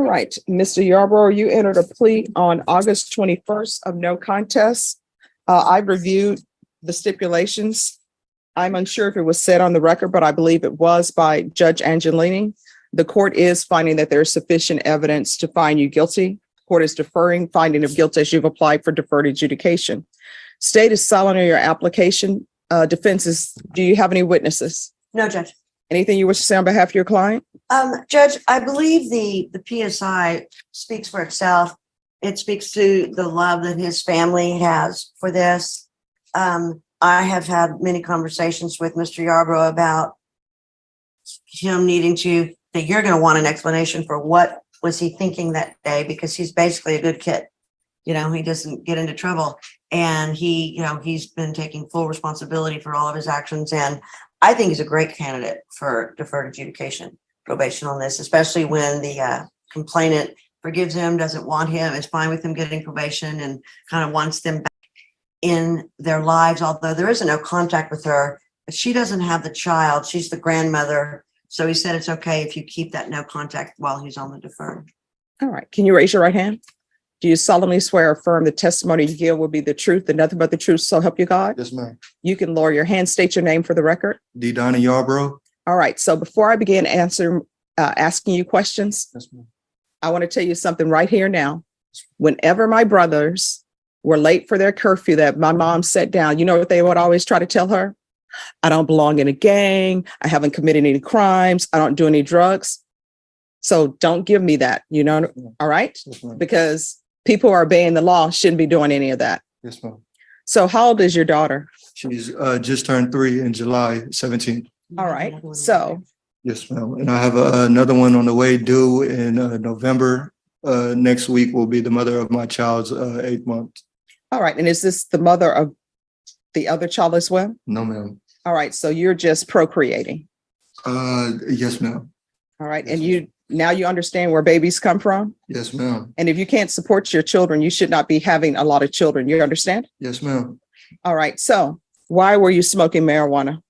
All right, Mr. Yarborough, you entered a plea on August 21st of no contest. I've reviewed the stipulations. I'm unsure if it was said on the record, but I believe it was by Judge Angelini. The court is finding that there is sufficient evidence to find you guilty. Court is deferring finding of guilt as you've applied for deferred adjudication. State is silent on your application. Defenses, do you have any witnesses? No, Judge. Anything you wish to say on behalf of your client? Judge, I believe the PSI speaks for itself. It speaks to the love that his family has for this. I have had many conversations with Mr. Yarborough about him needing to, that you're going to want an explanation for what was he thinking that day, because he's basically a good kid. You know, he doesn't get into trouble, and he's been taking full responsibility for all of his actions. And I think he's a great candidate for deferred adjudication probation on this, especially when the complainant forgives him, doesn't want him, is fine with him getting probation, and kind of wants them back in their lives. Although there isn't no contact with her, but she doesn't have the child. She's the grandmother. So he said it's okay if you keep that no contact while he's on the deferred. All right. Can you raise your right hand? Do you solemnly swear or affirm the testimony you give will be the truth and nothing but the truth, so help you God? Yes, ma'am. You can lower your hand, state your name for the record. D. Donna Yarborough. All right. So before I begin asking you questions, Yes, ma'am. I want to tell you something right here now. Whenever my brothers were late for their curfew that my mom set down, you know what they would always try to tell her? I don't belong in a gang. I haven't committed any crimes. I don't do any drugs. So don't give me that, you know, all right? Yes, ma'am. Because people who are obeying the law shouldn't be doing any of that. Yes, ma'am. So how old is your daughter? She's just turned 3 in July 17th. All right. So, Yes, ma'am. And I have another one on the way due in November. Next week will be the mother of my child's 8th month. all right. And is this the mother of the other child as well? No, ma'am. All right. So you're just procreating. Yes, ma'am. All right. Yes, And now you understand where babies come from. Yes, ma'am. And if you can't support your children, you should not be having a lot of children. You understand? Yes, ma'am. All right. So why were you smoking marijuana?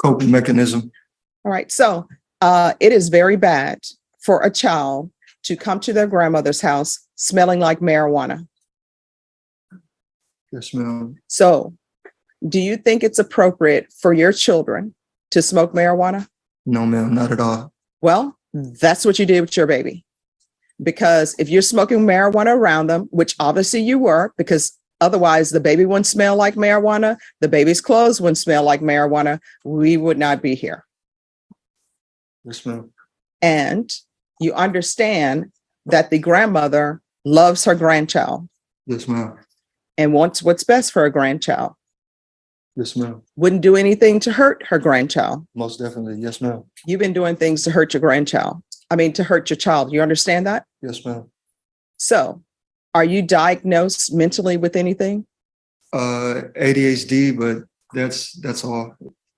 Coping mechanism. All right. So it is very bad for a child to come to their grandmother's house smelling like marijuana. Yes, ma'am. So do you think it's appropriate for your children to smoke marijuana? No, ma'am. Not at all. Well, that's what you did with your baby. Because if you're smoking marijuana around them, which obviously you were, because otherwise the baby wouldn't smell like marijuana, the baby's clothes wouldn't smell like marijuana, we would not be here. Yes, ma'am. And you understand that the grandmother loves her grandchild Yes, ma'am. and wants what's best for her grandchild. Yes, ma'am. Wouldn't do anything to hurt her grandchild. Most definitely. Yes, ma'am. You've been doing things to hurt your grandchild. I mean, to hurt your child. You understand that? Yes, ma'am. So are you diagnosed mentally with anything? ADHD, but that's all.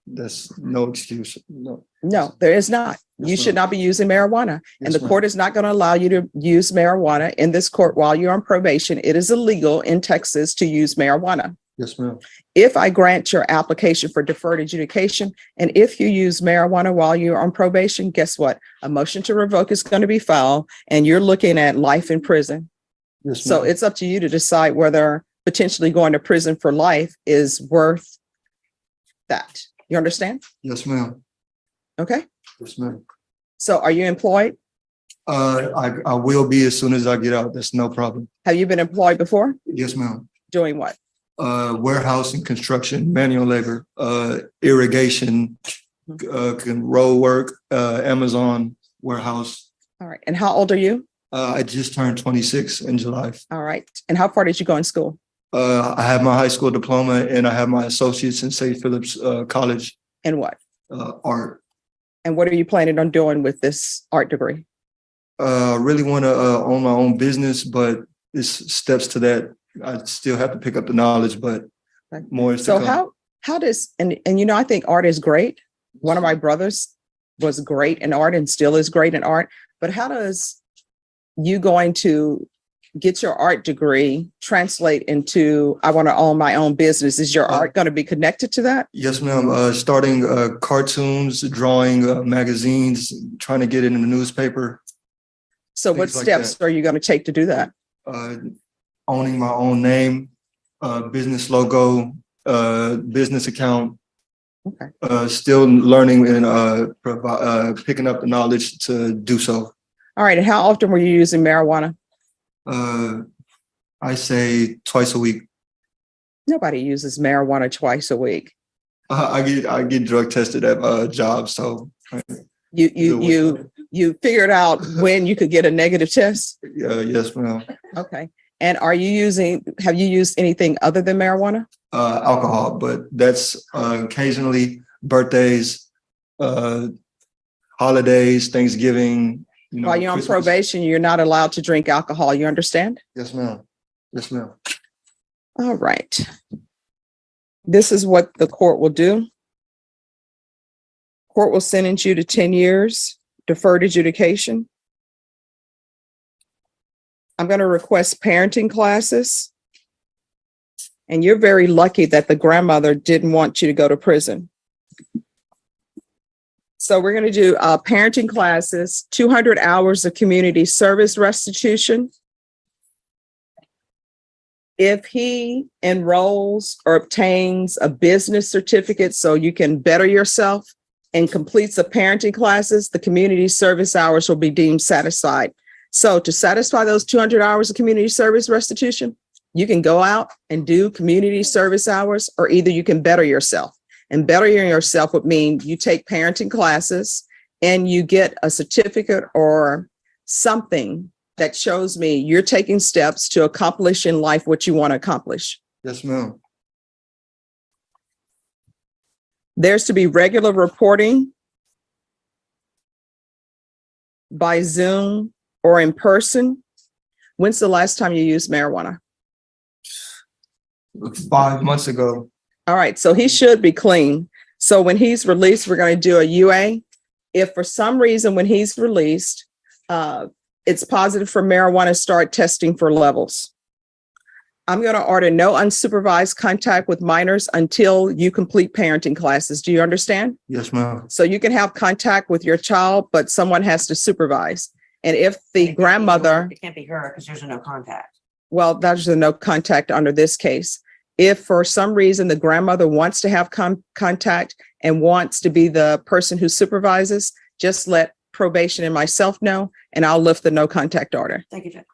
That's no excuse. No. No, there is not. Yes, You should ma'am. not be using marijuana. And Yes, the ma'am. court is not going to allow you to use marijuana in this court while you're on probation. It is illegal in Texas to use marijuana. Yes, ma'am. If I grant your application for deferred adjudication, and if you use marijuana while you're on probation, guess what? A motion to revoke is going to be filed and you're looking at life in prison. Yes, So ma'am. it's up to you to decide whether potentially going to prison for life is worth that. You understand? Yes, ma'am. Okay. Yes, ma'am. So are you employed? I will be as soon as I get out. That's no problem. Have you been employed before? Yes, ma'am. Doing what? Warehouse and construction, manual labor, irrigation, road work, Amazon warehouse. All right. And how old are you? I just turned 26 in July. All right. And how far did you go in school? I have my high school diploma and I have my associates in St. Philip's College, And what? art. And what are you planning on doing with this art degree? Really want to own my own business, but it's steps to that. I still have to pick up the knowledge, but Okay. more is to So come. how does, and you know, I think art is great. One of my brothers was great in art and still is great in art, but how does you going to get your art degree translate into, I want to own my own business? Is your art going to be connected to that? Yes, ma'am. Starting cartoons, drawing magazines, trying to get it in the newspaper. So what Things like steps are you going to take to do that? Owning my own name, business logo, business account. Okay. Still learning and picking up the knowledge to do so. All right. And how often were you using marijuana? I say twice a week. Nobody uses marijuana twice a week. I get drug tested at my job, so You figured out when you could get a negative test? yes, ma'am. Okay. And have you used anything other than marijuana? Alcohol, but that's occasionally birthdays, holidays, Thanksgiving. While you're on Christmas. probation, you're not allowed to drink alcohol. You understand? Yes, ma'am. Yes, ma'am. All right. This is what the court will do. Court will sentence you to 10 years, deferred adjudication. I'm going to request parenting classes. And you're very lucky that the grandmother didn't want you to go to prison. So we're going to do parenting classes, 200 hours of community service restitution. If he enrolls or obtains a business certificate so you can better yourself and completes the parenting classes, the community service hours will be deemed satisfied. So to satisfy those 200 hours of community service restitution, you can go out and do community service hours, or either you can better yourself. And bettering yourself would mean you take parenting classes and you get a certificate or something that shows me you're taking steps to accomplish in life what you want to accomplish. Yes, ma'am. There's to be regular reporting by Zoom or in person. When's the last time you used marijuana? 5 months ago. All right, so he should be clean. So when he's released, we're going to do a UA. If for some reason when he's released, it's positive for marijuana, start testing for levels. I'm going to order no unsupervised contact with minors until you complete parenting classes. Do you understand? Yes, ma'am. So you can have contact with your child, but someone has to supervise. And if the grandmother, It can't be her because there's no contact. well, there's a no contact under this case. If for some reason the grandmother wants to have contact and wants to be the person who supervises, just let probation and myself know, and I'll lift the no contact order. Thank you, Judge.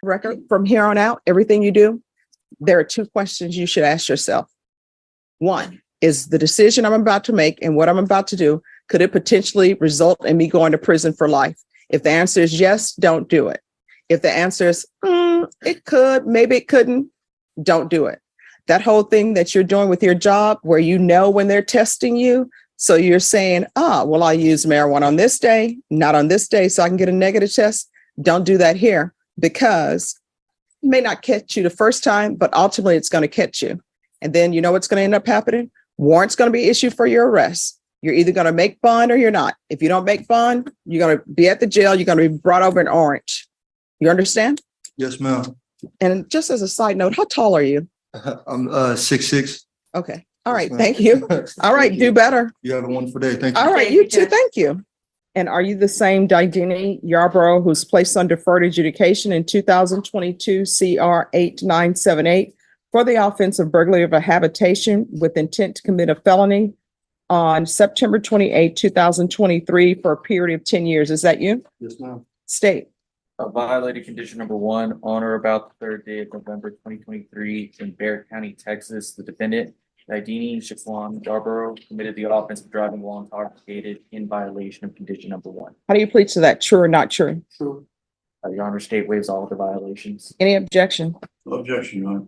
Record from here on out, everything you do, there are two questions you should ask yourself. One, is the decision I'm about to make and what I'm about to do, could it potentially result in me going to prison for life? If the answer is yes, don't do it. If the answer is, it could, maybe it couldn't, don't do it. That whole thing that you're doing with your job where you know when they're testing you, so you're saying, well, I use marijuana on this day, not on this day, so I can get a negative test. Don't do that here, because it may not catch you the first time, but ultimately it's going to catch you. And then you know what's going to end up happening? Warrant's going to be issued for your arrest. You're either going to make bond or you're not. If you don't make bond, you're going to be at the jail. You're going to be brought over in orange. You understand? Yes, ma'am. And just as a side note, how tall are you? I'm 6'6". Okay. All right. Yes, ma'am. Thank you. All right. Thank you. Do better. You have a wonderful day. Thank you. All right. Thank You you, too. Jen. Thank you. And are you the same Didini Yarborough who's placed on deferred adjudication in 2022 CR 8978 for the offense of burglary of a habitation with intent to commit a felony on September 28, 2023 for a period of 10 years? Is that you? Yes, ma'am. State. Violated condition number 1 on or about the third day of November 2023 in Barrett County, Texas. The defendant, Didini Shaquan Yarborough, committed the offense of driving while intoxicated in violation of condition number 1. How do you plead to that? True or not true? True. Your Honor, state waives all of the violations. Any objection? Objection, Your Honor.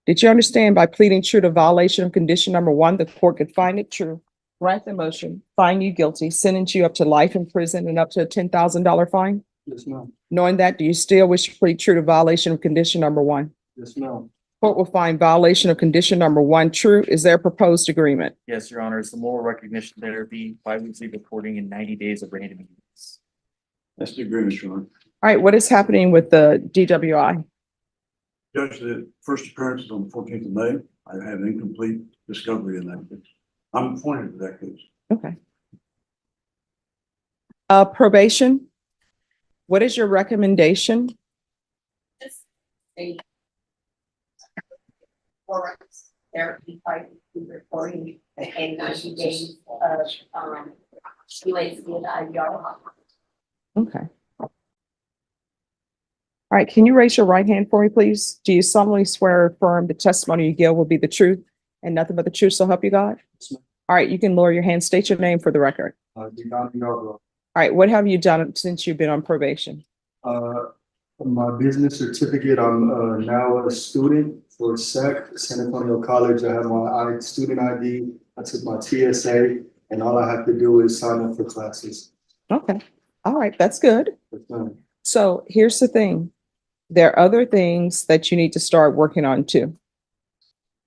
Did you understand by pleading true to violation of condition number 1, the court could find it true, grant the motion, find you guilty, sentence you up to life in prison and up to a $10,000 fine? Yes, ma'am. Knowing that, do you still wish to plead true to violation of condition number 1? Yes, ma'am. Court will find violation of condition number 1 true. Is there a proposed agreement? Yes, Your Honor, it's the moral recognition that there be bi-weekly reporting in 90 days of random events. That's the agreement, Your Honor. All right, what is happening with the DWI? Judge, the first appearance is on the 14th of May. I have incomplete discovery in that case. I'm appointed to that case. Okay. Probation. What is your recommendation? Just a for therapy type reporting and 90 days of related to the IVR. Okay. All right, can you raise your right hand for me, please? Do you solemnly swear or affirm the testimony you give will be the truth and nothing but the truth, so help you God? All right, you can lower your hand, state your name for the record. Defendant, All right, what have you done since you've been on probation? my business certificate, I'm now a student for SEC, San Antonio College. I have my student ID, I took my TSA, and all I have to do is sign up for classes. Okay, all right, that's good. That's done. So here's the thing. There are other things that you need to start working on too,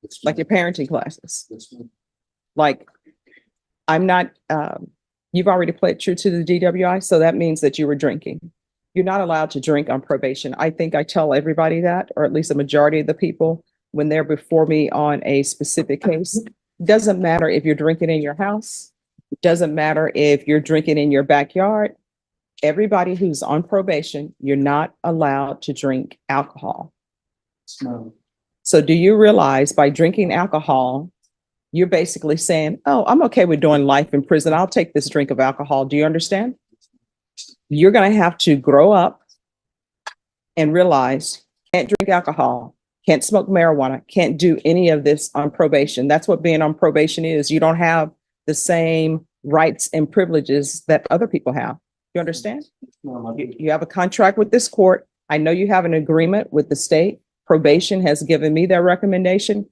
That's like your parenting classes. done. Like, I'm not, you've already pled true to the DWI, so that means that you were drinking. You're not allowed to drink on probation. I think I tell everybody that, or at least a majority of the people, when they're before me on a specific case. Doesn't matter if you're drinking in your house. Doesn't matter if you're drinking in your backyard. Everybody who's on probation, you're not allowed to drink alcohol. That's done. So do you realize by drinking alcohol, you're basically saying, oh, I'm okay with doing life in prison. I'll take this drink of alcohol. Do you understand? You're going to have to grow up and realize can't drink alcohol, can't smoke marijuana, can't do any of this on probation. That's what being on probation is. You don't have the same rights and privileges that other people have. You understand? You have a contract with this court. I know you have an agreement with the state. Probation has given me their recommendation,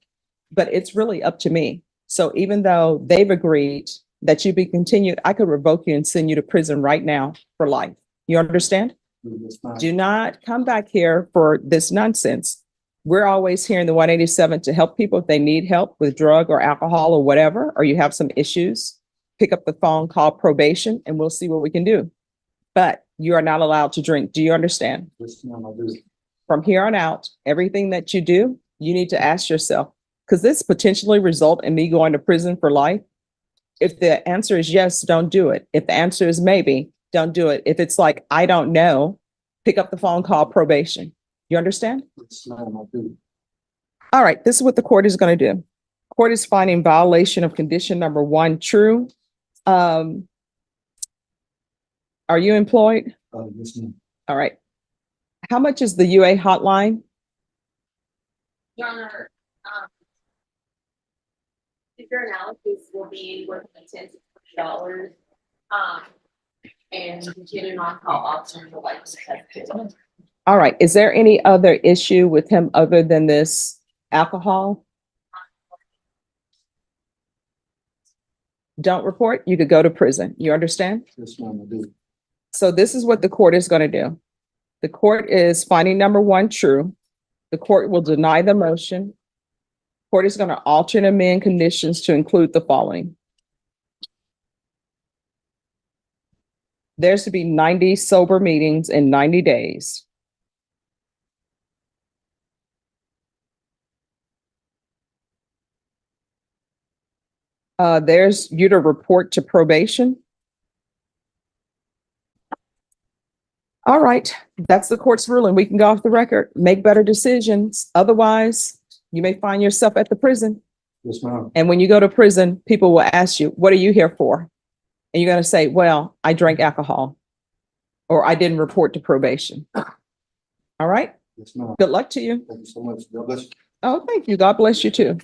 but it's really up to me. So even though they've agreed that you be continued, I could revoke you and send you to prison right now for life. You understand? That's done. Do not come back here for this nonsense. We're always here in the 187 to help people if they need help with drug or alcohol or whatever, or you have some issues. Pick up the phone, call probation, and we'll see what we can do. But you are not allowed to drink. Do you understand? That's done. I do. From here on out, everything that you do, you need to ask yourself, could this potentially result in me going to prison for life? If the answer is yes, don't do it. If the answer is maybe, don't do it. If it's like, I don't know, pick up the phone, call probation. You understand? That's done. I do. All right, this is what the court is going to do. Court is finding violation of condition number 1 true. Are you employed? Yes, ma'am. All right. How much is the UA hotline? Your Honor, your analysis will be worth $10 to $20. And you get an on-call option for like the All right. Is there any other issue with him other than this alcohol? Don't report, you could go to prison. You understand? Yes, ma'am. I do. So this is what the court is going to do. The court is finding number 1 true. The court will deny the motion. Court is going to alter and amend conditions to include the following. There's to be 90 sober meetings in 90 days. There's you to report to probation. All right, that's the court's ruling. We can go off the record, make better decisions. Otherwise, you may find yourself at the prison. Yes, ma'am. And when you go to prison, people will ask you, what are you here for? And you're going to say, well, I drank alcohol or I didn't report to probation. All right. Yes, ma'am. Good luck to you. Thank you so much. God bless you. Oh, thank you. God bless you too.